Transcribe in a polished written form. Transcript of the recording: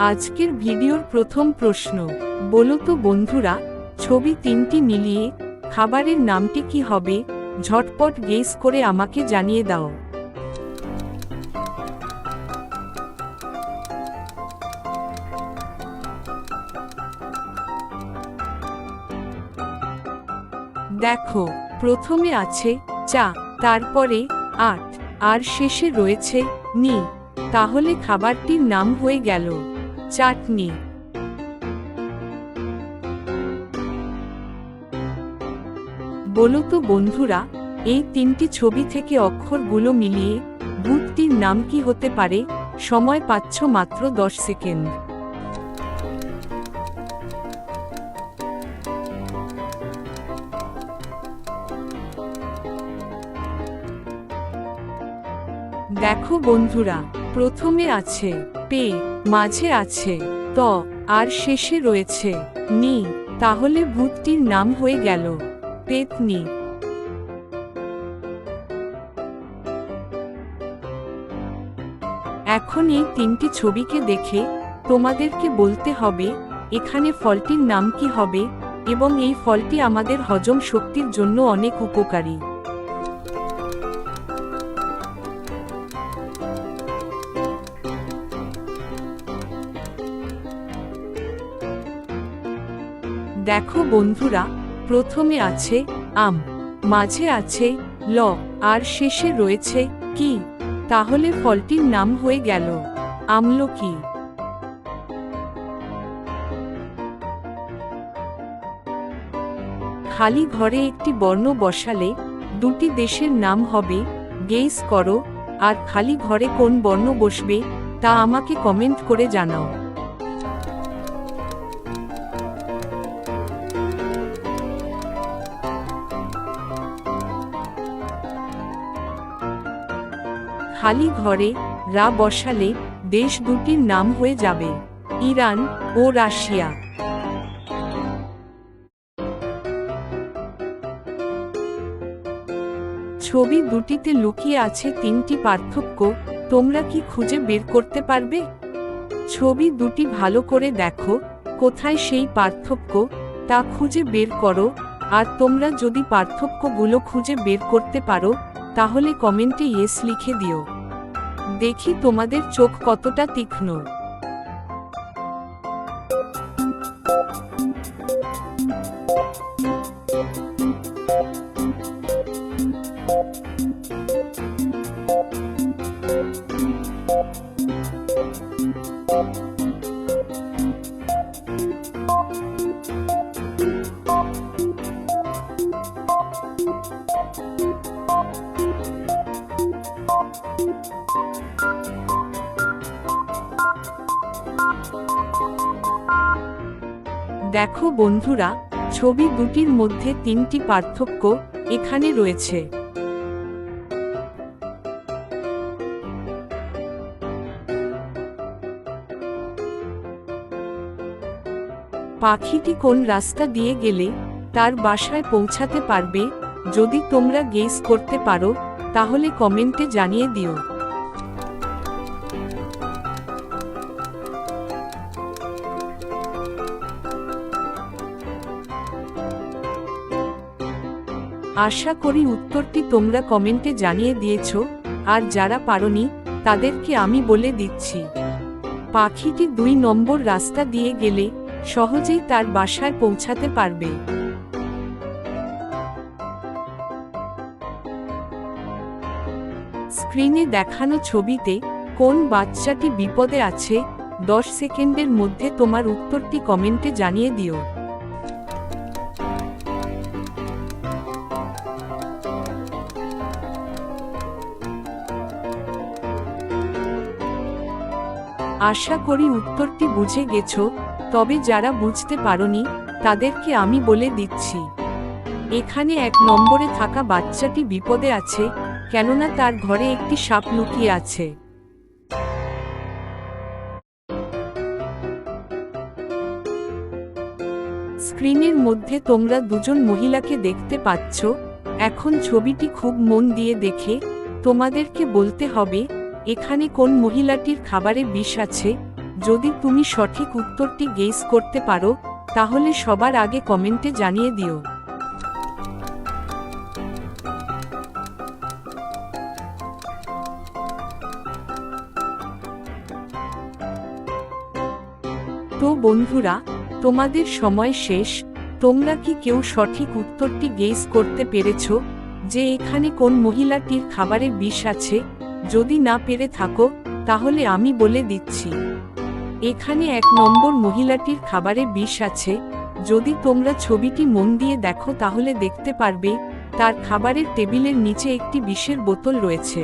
আজকের ভিডিওর প্রথম প্রশ্ন, বলো তো বন্ধুরা, ছবি তিনটি মিলিয়ে খাবারের নামটি কি হবে? ঝটপট গেস করে আমাকে জানিয়ে দাও। দেখো, প্রথমে আছে চা, তারপরে আট, আর শেষে রয়েছে নি। তাহলে খাবারটির নাম হয়ে গেল চাটনি। বলো তো বন্ধুরা, এই তিনটি ছবি থেকে অক্ষরগুলো মিলিয়ে ভূতটির নাম কি হতে পারে? সময় পাচ্ছ মাত্র 10 সেকেন্ড। দেখো বন্ধুরা, প্রথমে আছে পে, মাঝে আছে ত, আর শেষে রয়েছে নি। তাহলে ভূতটির নাম হয়ে গেল পেতনি। এখন এই তিনটি ছবিকে দেখে তোমাদেরকে বলতে হবে এখানে ফলটির নাম কি হবে, এবং এই ফলটি আমাদের হজম শক্তির জন্য অনেক উপকারী। দেখো বন্ধুরা, প্রথমে আছে আম, মাঝে আছে ল, আর শেষে রয়েছে কি। তাহলে ফলটির নাম হয়ে গেল আমলকি। খালি ঘরে একটি বর্ণ বসালে দুটি দেশের নাম হবে, গেস করো। আর খালি ঘরে কোন বর্ণ বসবে তা আমাকে কমেন্ট করে জানাও। খালি ঘরে রা বসালে দেশ দুটির নাম হয়ে যাবে ইরান ও রাশিয়া। ছবি দুটিতে লুকিয়ে আছে তিনটি পার্থক্য, তোমরা কি খুঁজে বের করতে পারবে? ছবি দুটি ভালো করে দেখো, কোথায় সেই পার্থক্য তা খুঁজে বের করো। আর তোমরা যদি পার্থক্যগুলো খুঁজে বের করতে পারো তাহলে কমেন্টে ইয়েস লিখে দিও। দেখি তোমাদের চোখ কতটা তীক্ষ্ণ। দেখো বন্ধুরা, ছবি দুটির মধ্যে তিনটি পার্থক্য এখানে রয়েছে। পাখিটি কোন রাস্তা দিয়ে গেলে তার বাসায় পৌঁছাতে পারবে? যদি তোমরা গেস করতে পারো তাহলে কমেন্টে জানিয়ে দিও। আশা করি উত্তরটি তোমরা কমেন্টে জানিয়ে দিয়েছো। আর যারা পারোনি তাদেরকে আমি বলে দিচ্ছি, পাখিটি 2 নম্বর রাস্তা দিয়ে গেলে সহজেই তার বাসায় পৌঁছাতে পারবে। স্ক্রিনে দেখানো ছবিতে কোন বাচ্চাটি বিপদে আছে? 10 সেকেন্ডের মধ্যে তোমার উত্তরটি কমেন্টে জানিয়ে দিও। আশা করি উত্তরটি বুঝে গেছো, তবে যারা বুঝতে পারোনি তাদেরকে আমি বলে দিচ্ছি। এখানে 1 নম্বরে থাকা বাচ্চাটি বিপদে আছে, কেননা তার ঘরে একটি সাপ লুকিয়ে আছে। স্ক্রিনের মধ্যে তোমরা দুজন মহিলাকে দেখতে পাচ্ছ। এখন ছবিটি খুব মন দিয়ে দেখে তোমাদেরকে বলতে হবে এখানে কোন মহিলাটির খাবারে বিষ আছে, যদি তুমি সঠিক উত্তরটি গেস করতে পারো তাহলে সবার আগে কমেন্টে জানিয়ে দিও। তো বন্ধুরা, তোমাদের সময় শেষ। তোমরা কি কেউ সঠিক উত্তরটি গেস করতে পেরেছো যে এখানে কোন মহিলাটির খাবারে বিষ আছে? যদি না পেরে থাকো তাহলে আমি বলে দিচ্ছি, এখানে 1 নম্বর মহিলাটির খাবারে বিষ আছে। যদি তোমরা ছবিটি মন দিয়ে দেখো তাহলে দেখতে পারবে তার খাবারের টেবিলের নিচে একটি বিষের বোতল রয়েছে।